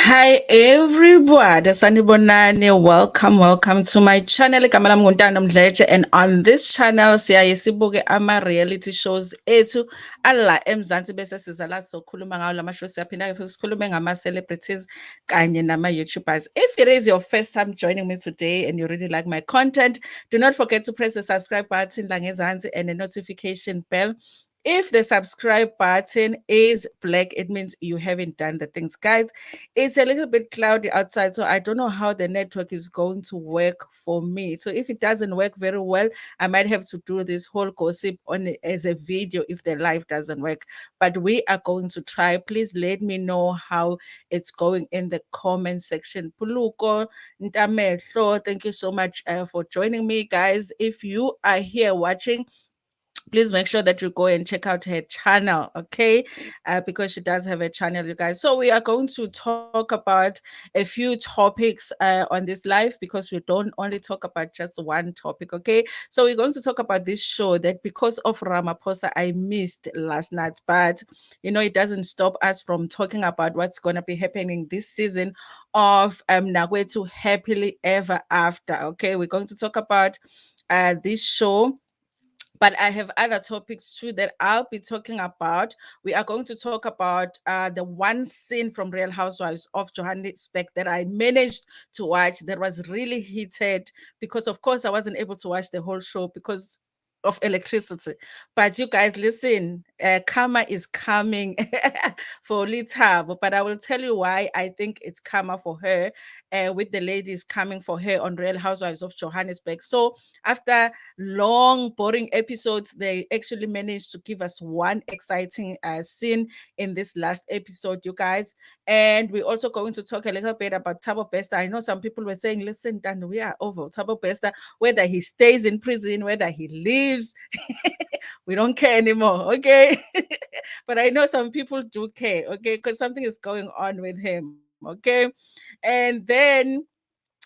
Hi everybody, sanibonani. Welcome to my channel. Igama lami nguNtando Mdletshe, and on this channel siyaye sibuke ama-reality shows ethu ala eMzansi bese siza la sizokhuluma ngawo lama shows, siyaphinda futhi sikhulume ngama-celebrities kanye nama-YouTubers. If it is your first time joining me today and you really like my content, do not forget to press the subscribe button la ngezansi and the notification bell. If the subscribe button is black, it means you haven't done the things, guys. It's a little bit cloudy outside, so I don't know how the network is going to work for me. So if it doesn't work very well, I might have to do this whole gossip on it as a video if the live doesn't work. But we are going to try. Please let me know how it's going in the comment section. Puluko, Ntamehlo, thank you so much for joining me, guys. If you are here watching, please make sure that you go and check out her channel, okay? Because she does have a channel, you guys. So we are going to talk about a few topics on this live, because we don't only talk about just one topic, okay? So we're going to talk about this show that because of Ramaphosa I missed last night, but it doesn't stop us from talking about what's going to be happening this season of Nagwetu Happily Ever After, okay? We're going to talk about this show, but I have other topics too that I'll be talking about. We are going to talk about the one scene from Real Housewives of Johannesburg that I managed to watch that was really heated, because, of course, I wasn't able to watch the whole show because of electricity. But you guys, listen, karma is coming for Litabo, but I will tell you why I think it's karma for her, with the ladies coming for her on Real Housewives of Johannesburg. So after long, boring episodes, they actually managed to give us one exciting scene in this last episode, you guys. And we're also going to talk a little bit about Tabo Bester. I know some people were saying, listen, Dan, we are over Tabo Bester, whether he stays in prison, whether he leaves, we don't care anymore, okay? But I know some people do care, okay? Because something is going on with him, okay? And then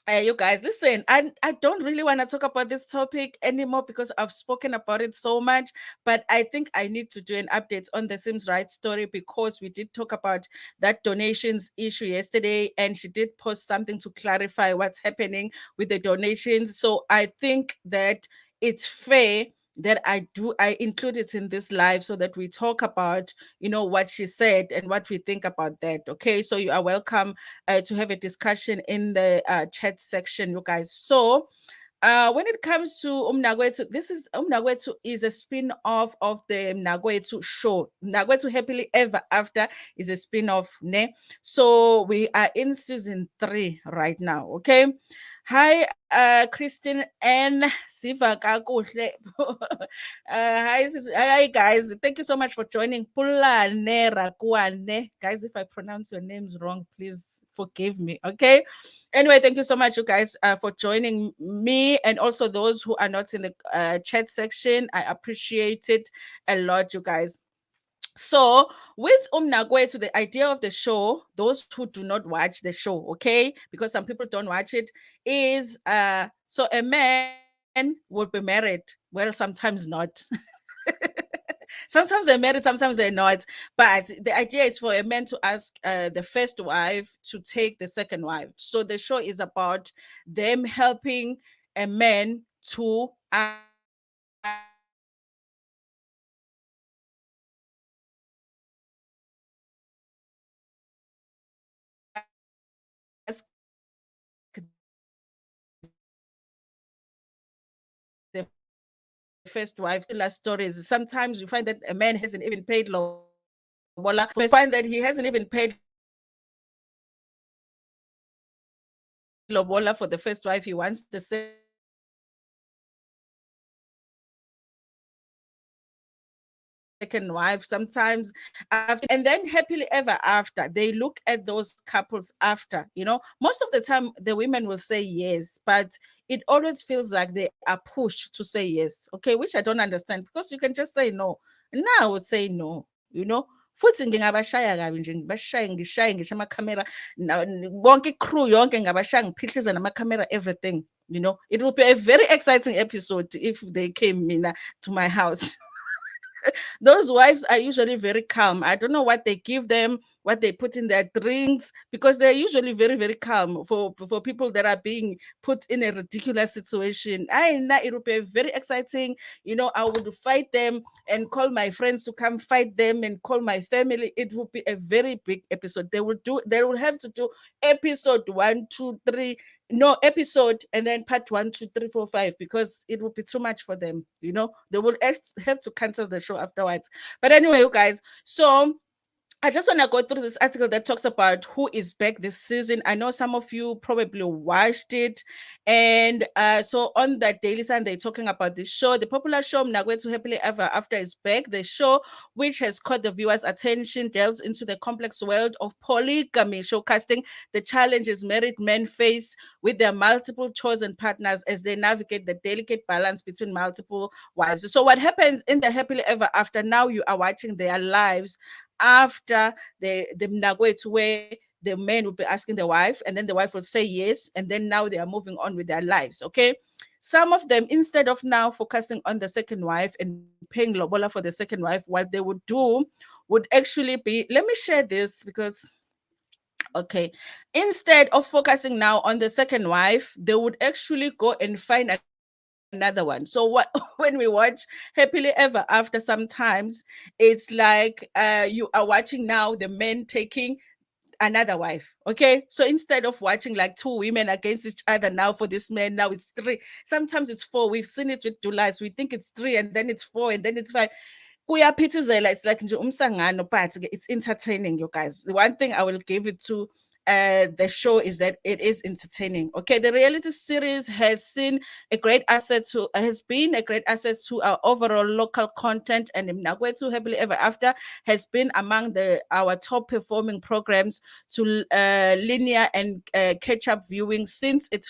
you guys, listen, I don't really want to talk about this topic anymore because I've spoken about it so much, but I think I need to do an update on the Sims Right story, because we did talk about that donations issue yesterday, and she did post something to clarify what's happening with the donations. So I think that it's fair that I include it in this live so that we talk about what she said and what we think about that. Okay, so you are welcome to have a discussion in the chat section, you guys. So when it comes to Umnagwetu, this is Umnagwetu is a spin-off of the Mnagwetu show. Mnagwetu Happily Ever After is a spin-off, ne? So we are in season 3 right now, okay? Hi, Christine and Siva Kakuhle. Hi, guys. Thank you so much for joining. Pulane Rakuane. Guys, if I pronounce your names wrong, please forgive me, okay? Anyway, thank you so much, you guys, for joining me, and also those who are not in the chat section. I appreciate it a lot, you guys. So, with Umnagwetu, the idea of the show, those who do not watch the show, okay, because some people don't watch it, is so a man would be married. Well, sometimes not. Sometimes they're married, sometimes they're not. But the idea is for a man to ask the first wife to take the second wife. So the show is about them helping a man to ask the first wife. The last stories, sometimes you find that a man hasn't even paid lobola. You find that he hasn't even paid lobola for the first wife. He wants the second wife sometimes after, and then happily ever after. They look at those couples after, most of the time the women will say yes, but it always feels like they are pushed to say yes, okay, which I don't understand, because you can just say no. Now I would say no, futhi ngingabashaya kabi nje, ngibashaye ngishaye ngisho amakhamera, bonke icrew yonke ngabashaya ngiphihlize namakhamera, everything. It will be a very exciting episode if they came mina to my house. Those wives are usually very calm. I don't know what they give them. what they put in their drinks, because they're usually very, very calm for people that are being put in a ridiculous situation. It would be very exciting. I would fight them and call my friends to come fight them and call my family. It would be a very big episode. They will have to do episode 1, 2, 3, no episode, and then part 1, 2, 3, 4, 5, because it will be too much for them. They will have to cancel the show afterwards. But anyway, you guys, so I just want to go through this article that talks about who is back this season. I know some of you probably watched it. And so on that Daily Sun, they're talking about this show. The popular show Mnagwethu Happily Ever After is back. The show, which has caught the viewers' attention, delves into the complex world of polygamy, showcasing the challenges married men face with their multiple chosen partners as they navigate the delicate balance between multiple wives. So what happens in the Happily Ever After, now you are watching their lives after the Mnagwethu, where the man would be asking the wife, and then the wife would say yes, and then now they are moving on with their lives. Okay, some of them, instead of now focusing on the second wife and paying lobola for the second wife, what they would do would actually be, let me share this, because okay, instead of focusing now on the second wife, they would actually go and find another one. So what when we watch Happily Ever After, sometimes it's like you are watching now the men taking another wife. Okay, so instead of watching like two women against each other, now for this man, now it's three, sometimes it's four. We've seen it with Dulas. We think it's three, and then it's four, and then it's five. Kuyaphithizela, it's like nje umsangano, but it's entertaining, you guys. The one thing I will give it to the show is that it is entertaining. Okay, the reality series has been a great asset to our overall local content, and Mnagwethu Happily Ever After has been among our top performing programs to linear and catch up viewing since it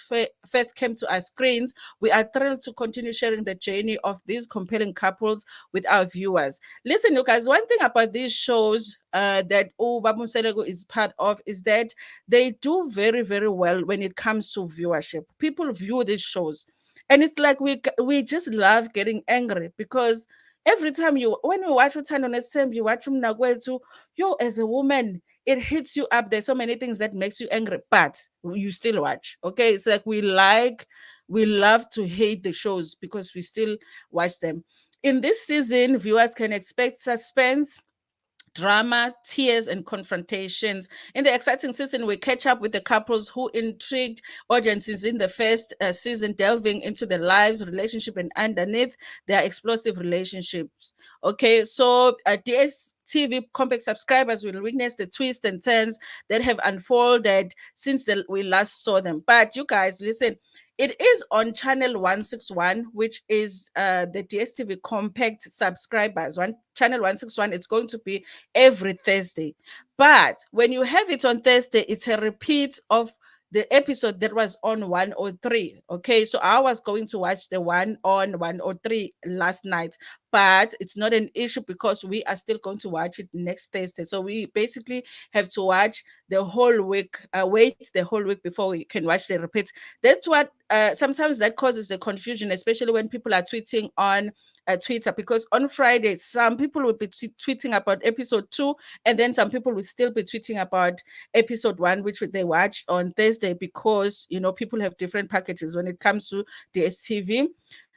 first came to our screens. We are thrilled to continue sharing the journey of these compelling couples with our viewers. Listen, you guys, one thing about these shows that Babu Selego is part of is that they do very, very well when it comes to viewership. People view these shows, and it's like we just love getting angry, because every time when you watch Uthando Nesithembu, you watch Mnagwethu, as a woman, it hits you up. There's so many things that makes you angry, but you still watch. Okay, it's like we love to hate the shows because we still watch them. In this season, viewers can expect suspense, drama, tears, and confrontations. In the exciting season, we catch up with the couples who intrigued audiences in the first season, delving into their lives, relationship, and underneath their explosive relationships. Okay, so DSTV Compact subscribers will witness the twists and turns that have unfolded since we last saw them. But you guys, listen, it is on channel 161, which is the DSTV Compact subscribers. Channel 161, it's going to be every Thursday. But when you have it on Thursday, it's a repeat of the episode that was on 103. Okay, so I was going to watch the one on 103 last night, but it's not an issue because we are still going to watch it next Thursday. So we basically have to watch the whole week, wait the whole week before we can watch the repeats. That's what sometimes that causes the confusion, especially when people are tweeting on Twitter, because on Friday, some people will be tweeting about episode 2, and then some people will still be tweeting about episode 1, which they watch on Thursday, because people have different packages when it comes to the STV.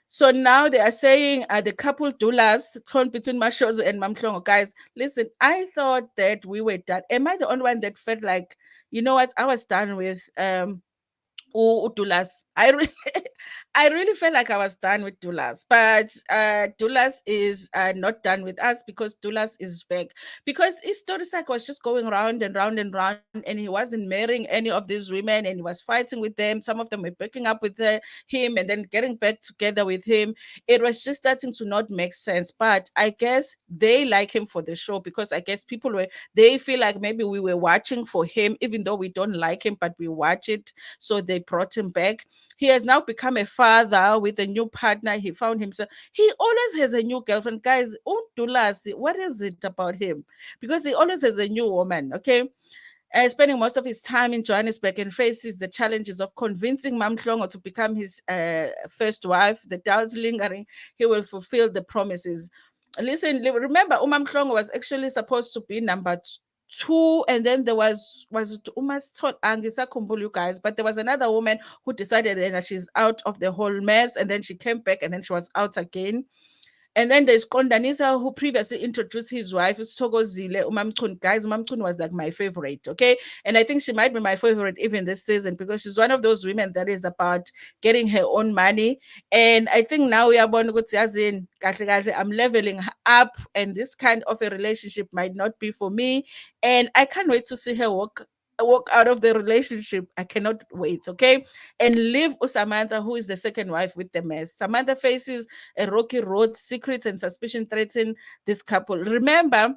So now they are saying the couple doulas torn between Mashozo and Mamhlongo. Guys, listen, I thought that we were done. Am I the only one that felt like, you know what, I was done with Dulas? I really felt like I was done with Dulas, but Dulas is not done with us, because Dulas is back. Because his story cycle was just going round and round and round, and he wasn't marrying any of these women, and he was fighting with them. Some of them were breaking up with him and then getting back together with him. It was just starting to not make sense. But I guess they like him for the show, because I guess they feel like maybe we were watching for him, even though we don't like him, but we watch it. So they brought him back. He has now become a father with a new partner. He found himself. He always has a new girlfriend. Guys, Dulasi, what is it about him? Because he always has a new woman, okay? Spending most of his time in Johannesburg, and faces the challenges of convincing Mamhlongo to become his first wife. The doubts lingering, he will fulfill the promises. Listen, remember, Umamhlongo was actually supposed to be number two, and then there was it Uma's told Angisa Kumbul, you guys, but there was another woman who decided that she's out of the whole mess, and then she came back, and then she was out again. And then there's Kondanisa, who previously introduced his wife, Sokozile Umamchun. Guys, Umamchun was like my favorite, okay? And I think she might be my favorite even this season because she's one of those women that is about getting her own money. And I think now we are born in I'm leveling up, and this kind of a relationship might not be for me. And I can't wait to see her walk out of the relationship. I cannot wait, okay? And leave Samantha, who is the second wife, with the mess. Samantha faces a rocky road. Secrets and suspicion threaten this couple. Remember,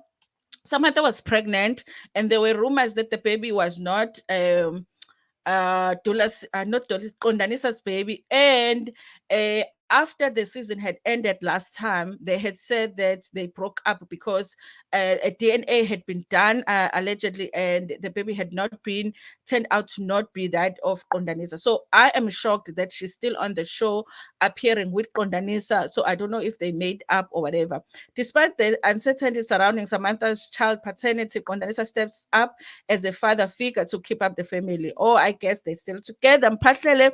Samantha was pregnant, and there were rumors that the baby was not not Dolas, Kondanisa's baby. And after the season had ended last time, they had said that they broke up because a DNA had been done allegedly, and the baby had not been turned out to not be that of Kondanisa. So I am shocked that she's still on the show appearing with Kondanisa. So I don't know if they made up or whatever. Despite the uncertainty surrounding Samantha's child paternity, Kondanisa steps up as a father figure to keep up the family. Or I guess they're still together. Mpahlele,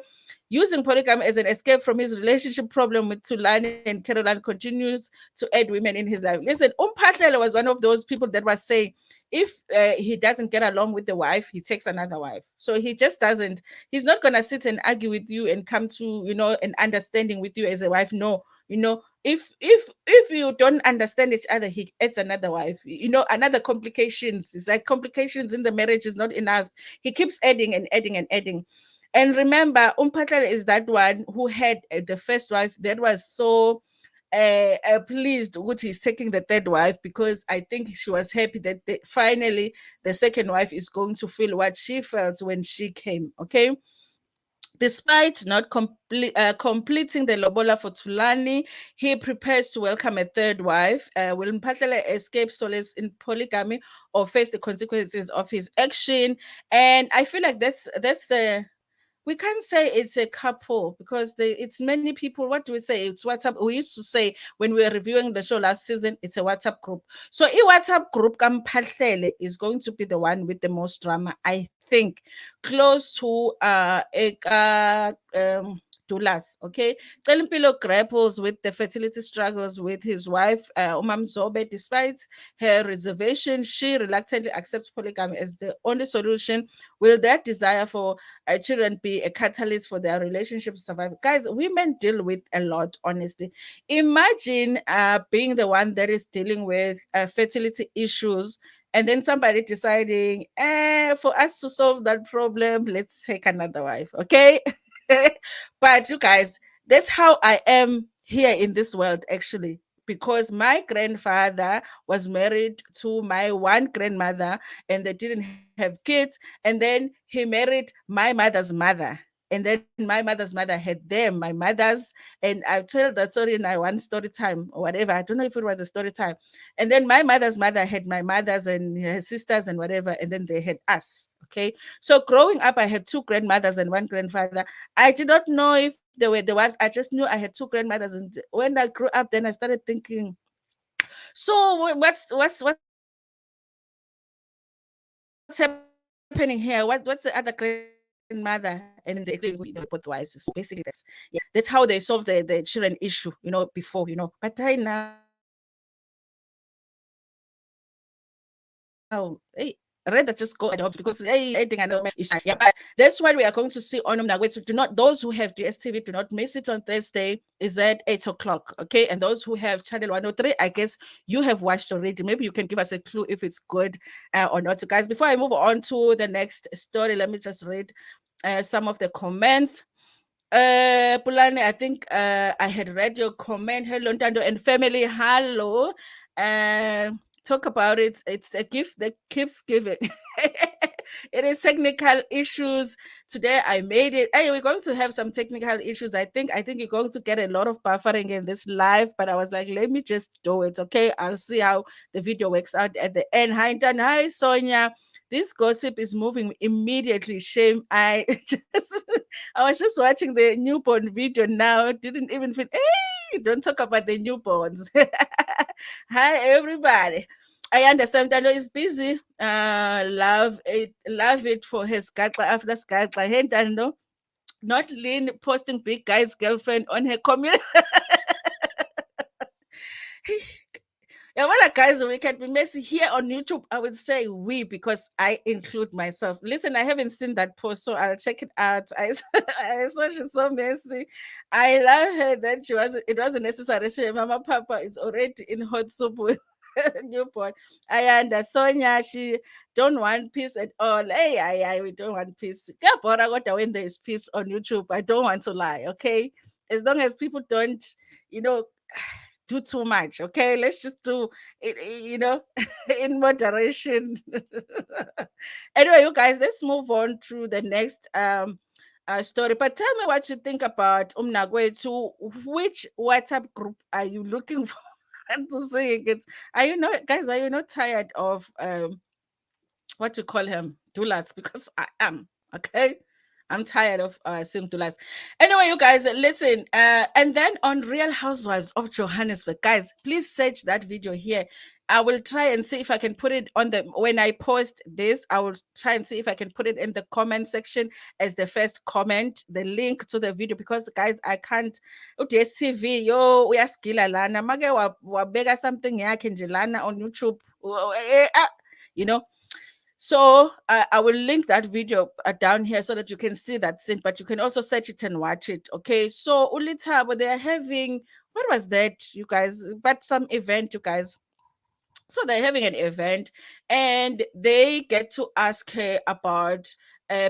using polygamy as an escape from his relationship problem with Tulani and Caroline, continues to add women in his life. Listen, Mpahlele was one of those people that was saying if he doesn't get along with the wife, he takes another wife. So he just doesn't, he's not going to sit and argue with you and come to, an understanding with you as a wife. No, if you don't understand each other, he adds another wife. Another complications. It's like complications in the marriage is not enough. He keeps adding and adding and adding. And remember, Umpatla is that one who had the first wife that was so pleased with he's taking the third wife, because I think she was happy that finally the second wife is going to feel what she felt when she came. Okay. Despite not completing the lobola for Tulani, he prepares to welcome a third wife. Will Mphahlele escape solace in polygamy or face the consequences of his action? And I feel like that's the we can't say it's a couple because it's many people. What do we say? It's WhatsApp. We used to say when we were reviewing the show last season, it's a WhatsApp group. So a WhatsApp group Kampahlele is going to be the one with the most drama, I think, close to Dulas. Okay. Telimpilo grapples with the fertility struggles with his wife, Umam Zobe. Despite her reservation, she reluctantly accepts polygamy as the only solution. Will that desire for children be a catalyst for their relationship survival? Guys, women deal with a lot, honestly. Imagine being the one that is dealing with fertility issues, and then somebody deciding, for us to solve that problem, let's take another wife, okay? But you guys, that's how I am here in this world, actually, because my grandfather was married to my one grandmother, and they didn't have kids. And then he married my mother's mother. And then my mother's mother had them, my mother's. And I tell that story in my one story time or whatever. I don't know if it was a story time. And then my mother's mother had my mother's and her sisters and whatever. And then they had us. Okay. So growing up, I had two grandmothers and one grandfather. I did not know if there were the ones. I just knew I had two grandmothers. And when I grew up, then I started thinking, so what's happening here? What's the other grandmother? And then they explain both wives. So basically, that's how they solve the children issue, before, But I now, hey, rather just go adopt because anything I know is yeah. But that's why we are going to see on Nagwet. So do not, those who have DSTV, do not miss it on Thursday. Is at 8 o'clock, okay? And those who have channel 103, I guess you have watched already. Maybe you can give us a clue if it's good or not. So guys, before I move on to the next story, let me just read some of the comments. Pulani, I think I had read your comment. Hello, Ntando and family. Hello. Talk about it. It's a gift that keeps giving. It is technical issues. Today I made it. Hey, we're going to have some technical issues. I think you're going to get a lot of buffering in this live, but I was like, let me just do it. Okay. I'll see how the video works out at the end. Hi, Ntan. Hi, Sonia. This gossip is moving immediately. Shame. I was just watching the newborn video now. Didn't even feel. Hey, don't talk about the newborns. Hi, everybody. I understand. I know he's busy. Love it for his gaxa after gaxa. Hey, Dando, not Lynn posting big guy's girlfriend on her community. Yeah, well, guys, we can be messy here on YouTube. I would say we because I include myself. Listen, I haven't seen that post, so I'll check it out. I saw she's so messy. I love her that she was. It wasn't necessary. She, Mama, Papa, it's already in hot soup with newborn. I understand. Sonia, she don't want peace at all. Hey, we don't want peace. Yeah, but I got when there is peace on YouTube. I don't want to lie. Okay, as long as people don't, you know do too much. Okay, let's just do it, in moderation. Anyway, you guys, let's move on to the next story. But tell me what you think about Umnagwetu. Which WhatsApp group are you looking for to see it? Are you not, guys? Are you not tired of what you call him, doulas? Because I am. Okay, I'm tired of seeing doulas. Anyway, you guys, listen. And then on Real Housewives of Johannesburg, guys, please search that video here. I will try and see if I can put it on the when I post this. I will try and see if I can put it in the comment section as the first comment, the link to the video, because guys, I can't. TV, yo, uyasigila lana. Make wabeka something yakhe nje lana on YouTube. You know, so I will link that video down here so that you can see that scene, but you can also search it and watch it. Okay. So Ulitabo, they are having, what was that, you guys? But some event, you guys. So they're having an event and they get to ask her about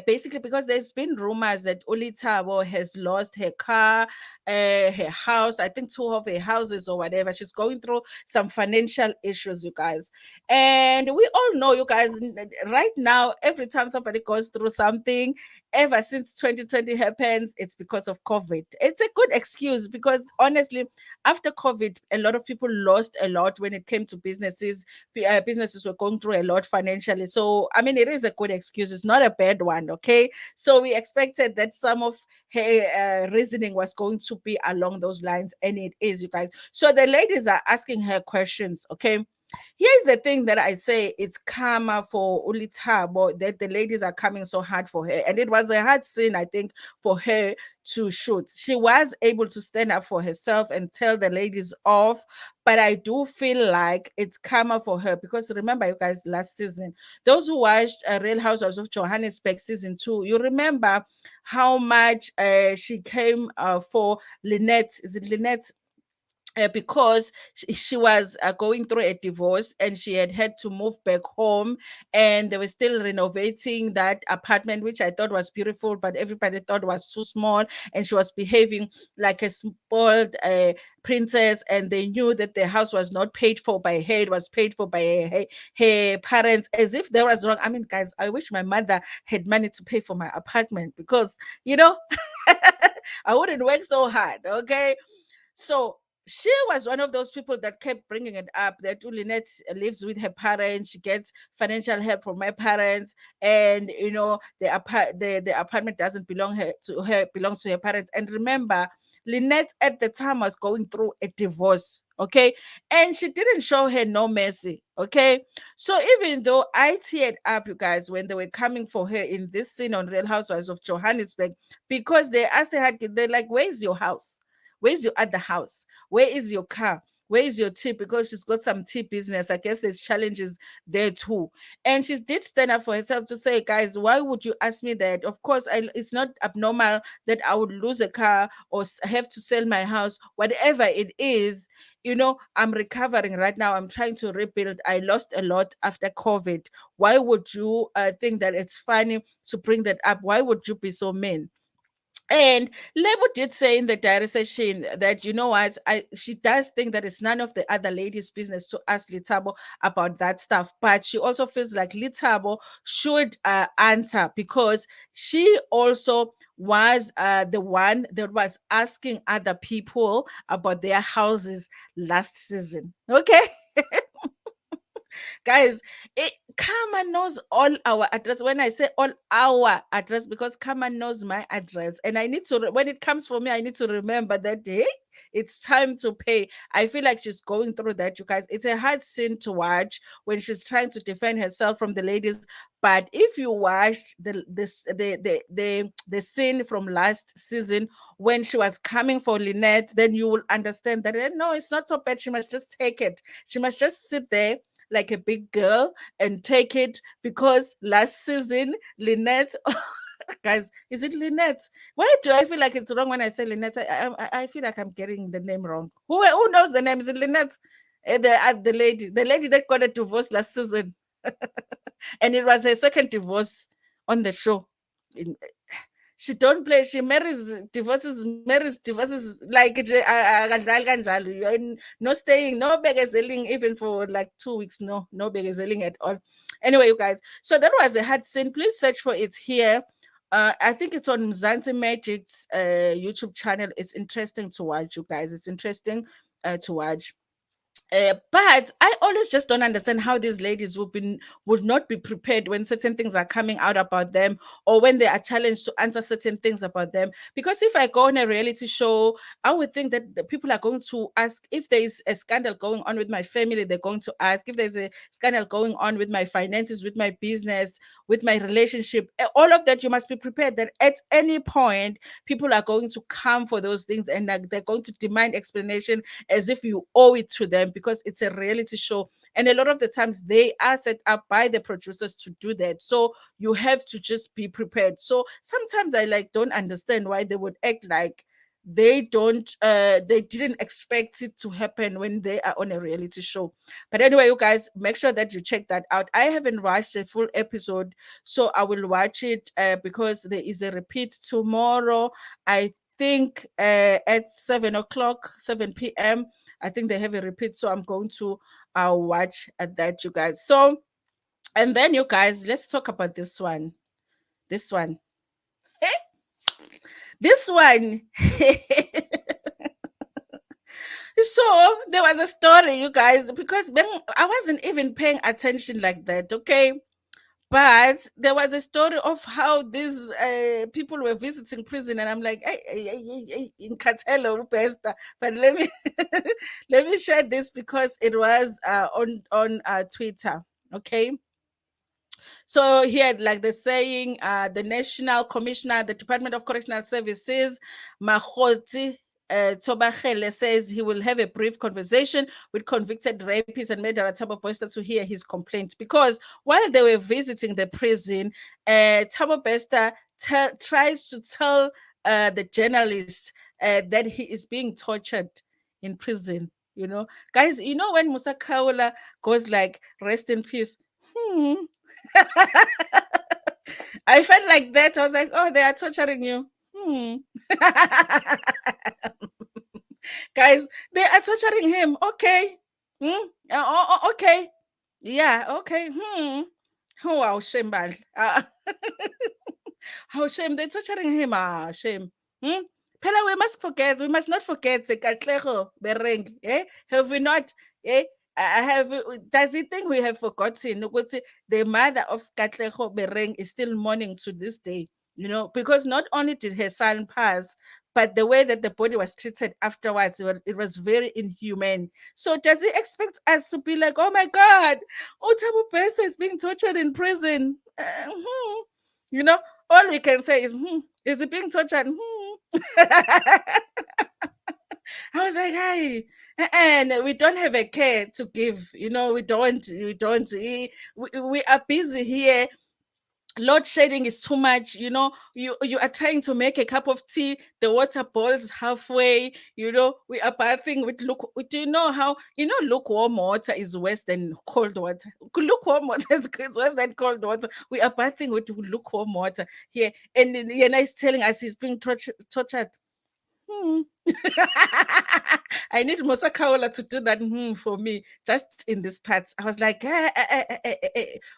basically because there's been rumors that Ulitabo has lost her car, her house, I think two of her houses or whatever. She's going through some financial issues, you guys. And we all know, you guys, right now, every time somebody goes through something, ever since 2020 happens, it's because of COVID. It's a good excuse because honestly, after COVID, a lot of people lost a lot when it came to businesses. Businesses were going through a lot financially. So, I mean, it is a good excuse. It's not a bad one. Okay. So, we expected that some of her reasoning was going to be along those lines, and it is, you guys. So, the ladies are asking her questions. Okay. Here's the thing that I say, it's karma for Ulitabo that the ladies are coming so hard for her. And it was a hard scene, I think, for her to shoot. She was able to stand up for herself and tell the ladies off. But I do feel like it's karma for her because remember, you guys, last season, those who watched Real Housewives of Johannesburg season 2, you remember how much she came for Lynette. Is it Lynette? Because she was going through a divorce and she had to move back home, and they were still renovating that apartment, which I thought was beautiful, but everybody thought was too small, and she was behaving like a spoiled princess, and they knew that the house was not paid for by her, it was paid for by her parents, as if there was wrong. I mean, guys, I wish my mother had money to pay for my apartment because, I wouldn't work so hard. Okay. So she was one of those people that kept bringing it up that Lynette lives with her parents. She gets financial help from my parents, and the apartment doesn't belong her to her, belongs to her parents. And remember, Lynette at the time was going through a divorce. Okay, and she didn't show her no mercy. Okay, so even though I teared up, you guys, when they were coming for her in this scene on Real Housewives of Johannesburg, because they asked her, they're like, "Where's your house? Where's your other house? Where is your car? Where is your tip?" Because she's got some tip business. I guess there's challenges there too. And she did stand up for herself to say, guys, why would you ask me that? Of course, it's not abnormal that I would lose a car or have to sell my house, whatever it is. I'm recovering right now. I'm trying to rebuild. I lost a lot after COVID. Why would you think that it's funny to bring that up? Why would you be so mean? And Lebo did say in the diary session that, you know what, she does think that it's none of the other ladies' business to ask Litabo about that stuff. But she also feels like Litabo should answer because she also was the one that was asking other people about their houses last season. Okay. Guys, Karma knows all our address. When I say all our address, because Karma knows my address, and I need to when it comes for me, I need to remember that hey, it's time to pay. I feel like she's going through that, you guys. It's a hard scene to watch when she's trying to defend herself from the ladies. But if you watched the scene from last season when she was coming for Lynette, then you will understand that no, it's not so bad. She must just take it. She must just sit there like a big girl and take it, because last season Lynette guys, is it Lynette? Why do I feel like it's wrong when I say Lynette? I feel like I'm getting the name wrong. Who knows the name? Is it Lynette? The lady that got a divorce last season, and it was her second divorce on the show. In- She don't play. She marries, divorces like akadlali kanjalo. No staying, no begezeling even for like 2 weeks. No, no begezeling at all. Anyway, you guys. So that was a hard scene. Please search for it here. I think it's on Mzansi Magic's YouTube channel. It's interesting to watch, you guys. It's interesting to watch. But I always just don't understand how these ladies would not be prepared when certain things are coming out about them, or when they are challenged to answer certain things about them. Because if I go on a reality show, I would think that the people are going to ask if there is a scandal going on with my family. They're going to ask if there's a scandal going on with my finances, with my business, with my relationship. All of that, you must be prepared that at any point people are going to come for those things, and they're going to demand explanation as if you owe it to them, because it's a reality show. And a lot of the times they are set up by the producers to do that. So you have to just be prepared. So sometimes I like don't understand why they would act like they didn't expect it to happen when they are on a reality show. But anyway, you guys, make sure that you check that out. I haven't watched the full episode, so I will watch it because there is a repeat tomorrow. I think at 7 o'clock, 7 p.m. I think they have a repeat, so I'm going to watch at that, you guys. So, and then you guys, let's talk about this one. This one. This one. So there was a story, you guys, because I wasn't even paying attention like that, okay? But there was a story of how these people were visiting prison, and I'm like, hey, in Catelo, Bester. But let me let me share this because it was on Twitter. Okay, so he had like the saying, the National Commissioner, the Department of Correctional Services, Mahoti Tobachele, says he will have a brief conversation with convicted rapist and murderer Tabo Bester to hear his complaint. Because while they were visiting the prison, Tabo Bester tries to tell the journalist that he is being tortured in prison. You know, guys, you know when Musa Kaula goes like, rest in peace. Hmm. I felt like that. I was like, oh, they are torturing you. Hmm. Guys, they are torturing him. Okay. Hmm. Okay. Yeah. Okay. Hmm. Oh, wow, shame, man. How shame. They're torturing him. Shame. Hmm? Pella, we must not forget the Katlego Bereng. Eh? Have we not? Eh? I have, does he think we have forgotten? The mother of Katlego Bereng is still mourning to this day, you know, because not only did her son pass, but the way that the body was treated afterwards, it was very inhumane. So does he expect us to be like, oh my God, Tabo Bester is being tortured in prison? You know, all we can say is, is he being tortured? I was like, hey, and we don't have a care to give. You know, we don't. We are busy here. Load shedding is too much. You know, you are trying to make a cup of tea, the water boils halfway. You know, we are bathing with do you know how, lukewarm water is worse than cold water? Lukewarm water is worse than cold water. We are bathing with lukewarm water here, and then Yana is telling us he's being tortured. Hmm. I need Musa Kaola to do that for me, just in this part. I was like,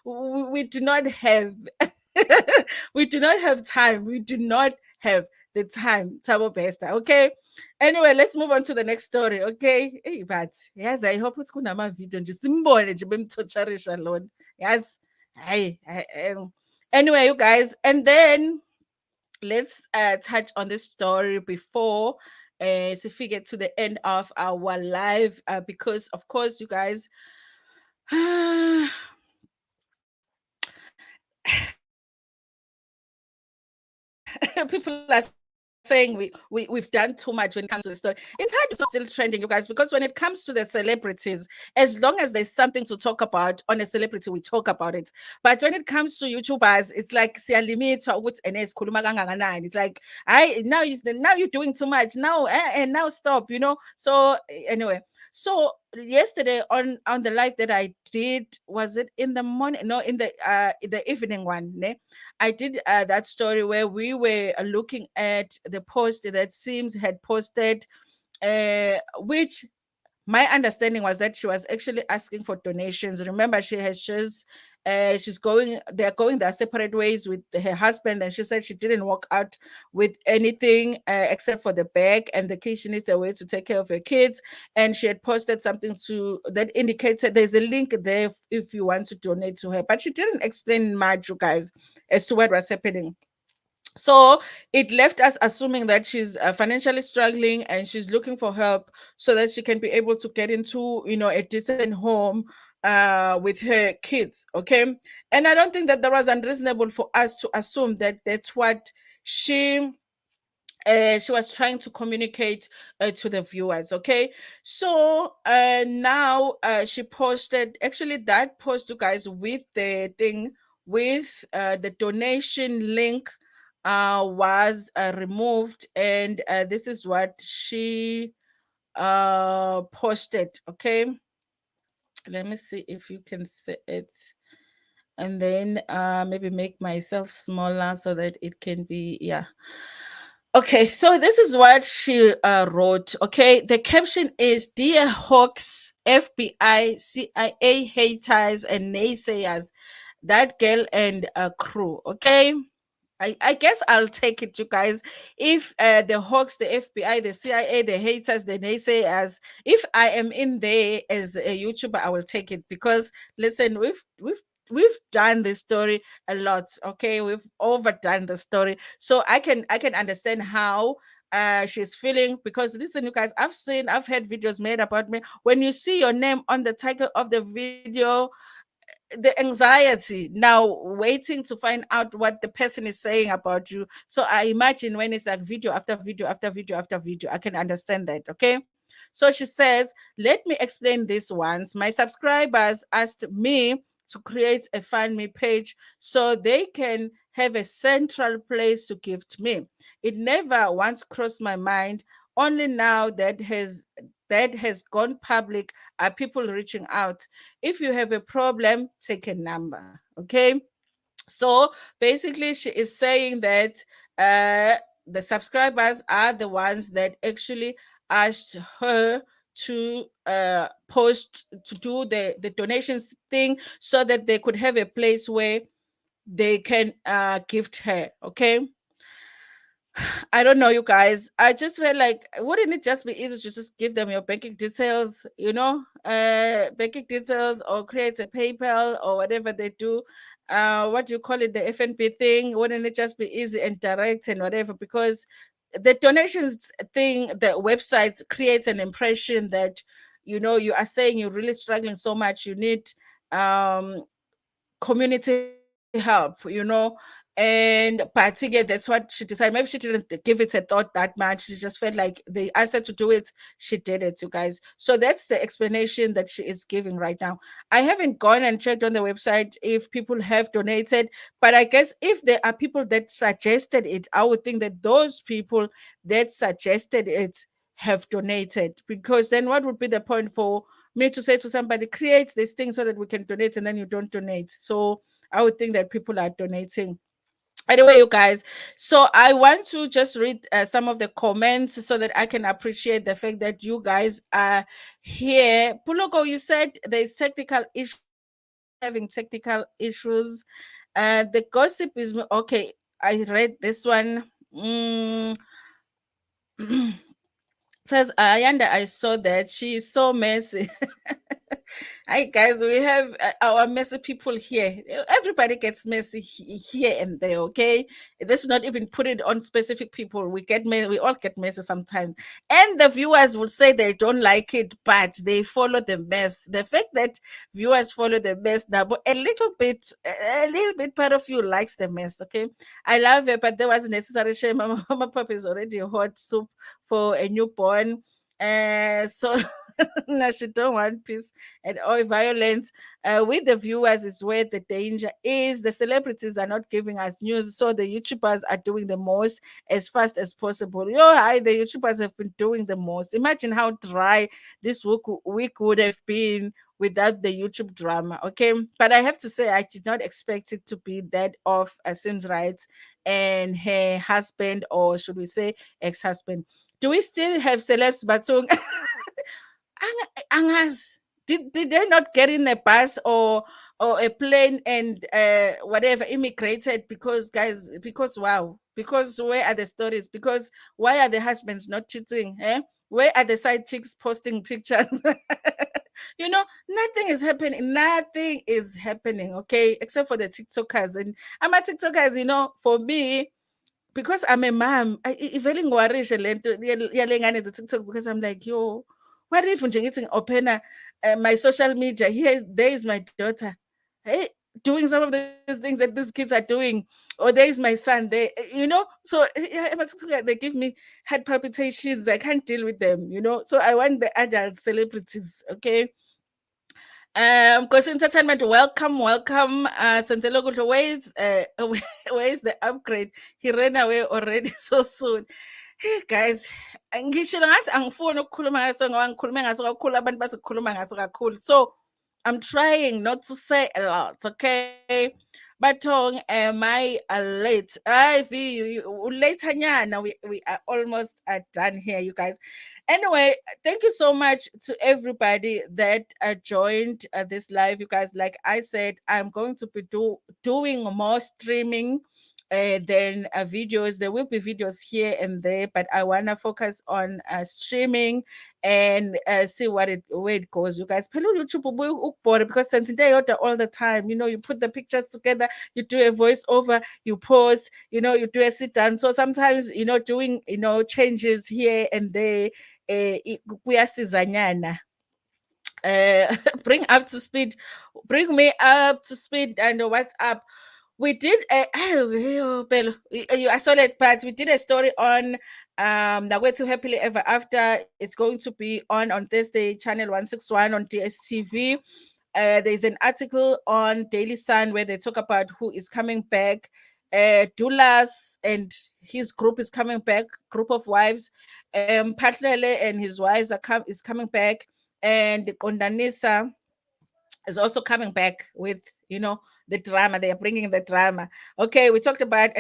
we do not have, we do not have time. We do not have the time, Tabo Bester. Okay. Anyway, let's move on to the next story. Okay. Hey, but yes, I hope it's gonna have video nje simbone nje bemthotsharisha lona. Yes. Hey. Anyway, you guys, and then let's touch on this story before if we get to the end of our live, because of course, you guys, people are saying we've done too much when it comes to the story. It's hard to still trending, you guys, because when it comes to the celebrities, as long as there's something to talk about on a celebrity, we talk about it. But when it comes to YouTubers, it's like it's like I now you're doing too much now, and now stop, So anyway, so yesterday on the live that I did, was it in the morning? No, in the evening one, ne? I did that story where we were looking at the post that Sims had posted, which my understanding was that she was actually asking for donations. Remember, she has just they're going their separate ways with her husband, and she said she didn't walk out with anything except for the bag and the kids. She needs a way to take care of her kids, and she had posted something to that indicated there's a link there if you want to donate to her, but she didn't explain much, you guys, as to what was happening. So it left us assuming that she's financially struggling and she's looking for help so that she can be able to get into, a decent home with her kids. Okay. And I don't think that that was unreasonable for us to assume that that's what she she was trying to communicate to the viewers. Okay, so now she posted actually that post, you guys, with the thing with the donation link was removed, and this is what she posted. Okay, let me see if you can see it, and then maybe make myself smaller so that it can be, yeah. Okay, so this is what she wrote. Okay, the caption is: Dear Hawks, FBI, CIA haters, and naysayers, that girl and crew. Okay, I guess I'll take it, you guys. If the Hawks, the FBI, the CIA, the haters, the naysayers, if I am in there as a YouTuber, I will take it, because listen, we've done this story a lot. Okay, we've overdone the story, so I can understand how she's feeling, because listen, you guys, I've had videos made about me. When you see your name on the title of the video, the anxiety now waiting to find out what the person is saying about you. So I imagine when it's like video after video after video after video, I can understand that. Okay, so she says, let me explain this once. My subscribers asked me to create a find me page so they can have a central place to gift me. It never once crossed my mind. Only now that has gone public are people reaching out. If you have a problem, take a number. Okay, so basically she is saying that the subscribers are the ones that actually asked her to post, to do the donations thing, so that they could have a place where they can gift her. Okay, I don't know, you guys. I just feel like, wouldn't it just be easy to just give them your banking details, banking details, or create a PayPal or whatever they do? What do you call it? The FNB thing. Wouldn't it just be easy and direct and whatever? Because the donations thing, the website creates an impression that, you are saying you're really struggling so much. You need community help. And but again, that's what she decided. Maybe she didn't give it a thought that much. She just felt like the answer to do it, she did it, you guys. So that's the explanation that she is giving right now. I haven't gone and checked on the website if people have donated, but I guess if there are people that suggested it, I would think that those people that suggested it have donated, because then what would be the point for me to say to somebody, create this thing so that we can donate, and then you don't donate? So I would think that people are donating. Anyway, you guys, so I want to just read some of the comments so that I can appreciate the fact that you guys are here. Pulogo, you said there's technical issues. Yes, we are having technical issues. The gossip is okay. I read this one. Mm, says Ayanda, I saw that she is so messy. Hi guys, we have our messy people here. Everybody gets messy here and there. Okay, let's not even put it on specific people. We get messy. We all get messy sometimes, and the viewers will say they don't like it, but they follow the mess. The fact that viewers follow the mess now, but a little bit part of you likes the mess. Okay, I love it, but there was necessary shame. Mama Papa is already hot soup for a newborn. So no, she don't want peace and all violence. With the viewers is where the danger is. The celebrities are not giving us news, so the YouTubers are doing the most as fast as possible. The YouTubers have been doing the most. Imagine how dry this week would have been without the YouTube drama. Okay, but I have to say I did not expect it to be that of Sim's rights and her husband, or should we say ex-husband. Do we still have celebs Batung? Angas, did they not get in a bus or a plane and whatever immigrated? Because guys, because wow, because where are the stories? Because why are the husbands not cheating? Where are the side chicks posting pictures? Nothing is happening. Nothing is happening. Okay, except for the TikTokers, and I'm a TikTokers. For me, because I'm a mom, ivele ngiwarishe lento yale ngane ze-TikTok, because I'm like, yo, what if nje ngithi open my social media, there is my daughter, hey, doing some of these things that these kids are doing, or there is my son so yeah, they give me heart palpitations. I can't deal with them. So I want the adult celebrities. Okay. Because entertainment, welcome. Santelo Kudlo, where is the upgrade? He ran away already so soon. Hey guys, ngisho ngathi angifuni ukukhuluma ngaso ngoba ngikhulume ngaso kakhulu, abantu bathi ukukhuluma ngaso kakhulu. So I'm trying not to say a lot, okay? Batong, am I late? Later, we are almost done here, you guys. Anyway, thank you so much to everybody that joined this live, you guys. Like I said, I'm going to be doing more streaming than videos. There will be videos here and there, but I want to focus on streaming and see where it goes, you guys. Hello YouTube because today all the time, you put the pictures together, you do a voiceover, you post, you do a sit down. So sometimes, doing changes here and there, kuyasizanyana. Bring up to speed, bring me up to speed. And what's up? We did I saw that part. We did a story on the way to happily ever after. It's going to be on Thursday, channel 161 on DSTV. There's an article on Daily Sun where they talk about who is coming back. Dulas and his group is coming back, group of wives. Patlele and his wives is coming back, and Kondanisa is also coming back with the drama. They are bringing the drama. Okay, we talked about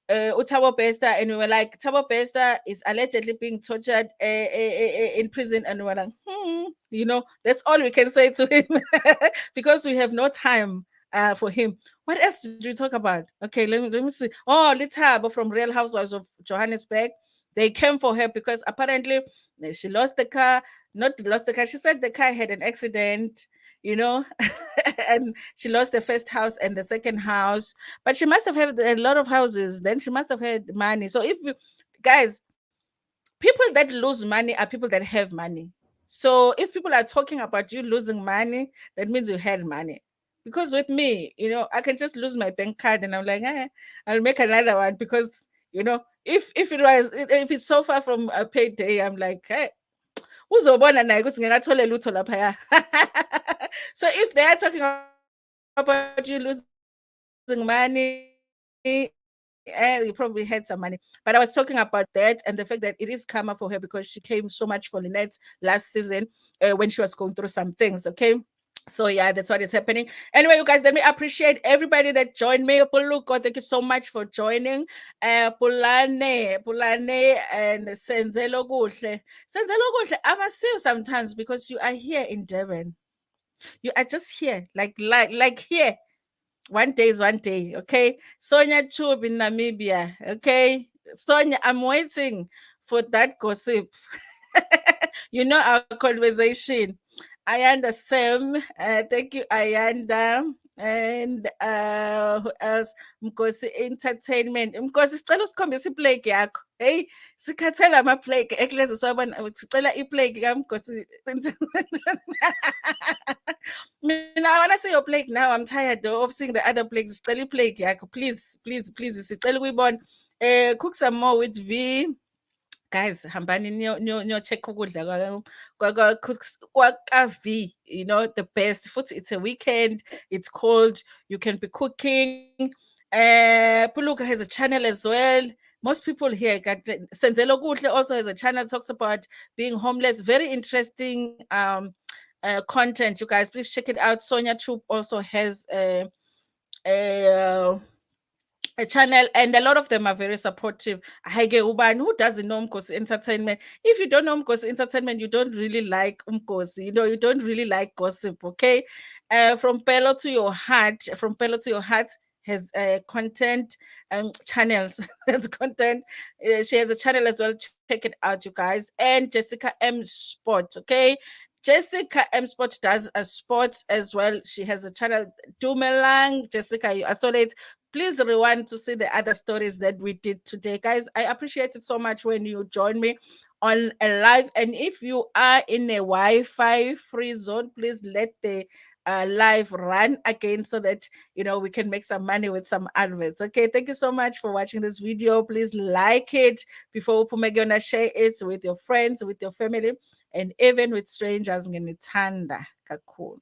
Tabo Bester, and we were like, Tabo Bester is allegedly being tortured in prison, and we were like, that's all we can say to him because we have no time for him. What else did we talk about? Okay, let me see. Oh, Litabo from Real Housewives of Johannesburg. They came for her because apparently she lost the car. Not lost the car. She said the car had an accident, and she lost the first house and the second house. But she must have had a lot of houses. Then she must have had money. So guys, people that lose money are people that have money. So if people are talking about you losing money, that means you had money. Because with me, I can just lose my bank card and I'm like, I'll make another one because if it's so far from a payday, I'm like, hey, uzobona naye ukuthi nginathole lutho laphaya. So if they are talking about you losing money, you probably had some money. But I was talking about that and the fact that it is karma for her because she came so much for Lynette last season when she was going through some things. Okay. So yeah, that's what is happening. Anyway, you guys, let me appreciate everybody that joined me. Puluko, thank you so much for joining. Pulane, and Senzelo Kuhle. Senzelo Kuhle, I must see you sometimes because you are here in Durban. You are just here, like here. One day is one day, okay? Sonia Chub in Namibia, okay? Sonia, I'm waiting for that gossip. You know our conversation. Ayanda Sam, thank you, Ayanda. And who else? Mkosi Entertainment. Mkosi, sicela usikhombisa iplug yakho. Hey, sikhathela ama-plug ekulezi swabana sicela iplug kaMkosi. Mina, I wanna see your plate now. I'm tired though of seeing the other plates. Sicela iplate yakho. Please, please, please. Sicela ukuyibona. Cook some more with V. Guys, hambani niyo check ukudla kwaka-V, you know, the best. Futhi it's a weekend, it's cold, you can be cooking. Puluka has a channel as well. Most people here got Senzelo Kuhle also has a channel, talks about being homeless. Very interesting content, you guys. Please check it out. Sonia Troop also has a channel, and a lot of them are very supportive. Haige Uban, who doesn't know Umkosi Entertainment? If you don't know Umkosi Entertainment, you don't really like Umkosi. You know, you don't really like gossip, okay? From Pelo to Your Heart, from Pelo to Your Heart has content channels. Has content. She has a channel as well. Check it out, you guys. And Jessica M Sport, okay? Jessica M Sport does a sports as well. She has a channel. Dumelang, Jessica, you isolate. Please rewind to see the other stories that we did today. Guys, I appreciate it so much when you join me on a live. And if you are in a Wi-Fi free zone, please let the live run again so that we can make some money with some adverts. Okay, thank you so much for watching this video. Please like it before Upumegona, share it with your friends, with your family, and even with strangers. Nginithanda kakhulu.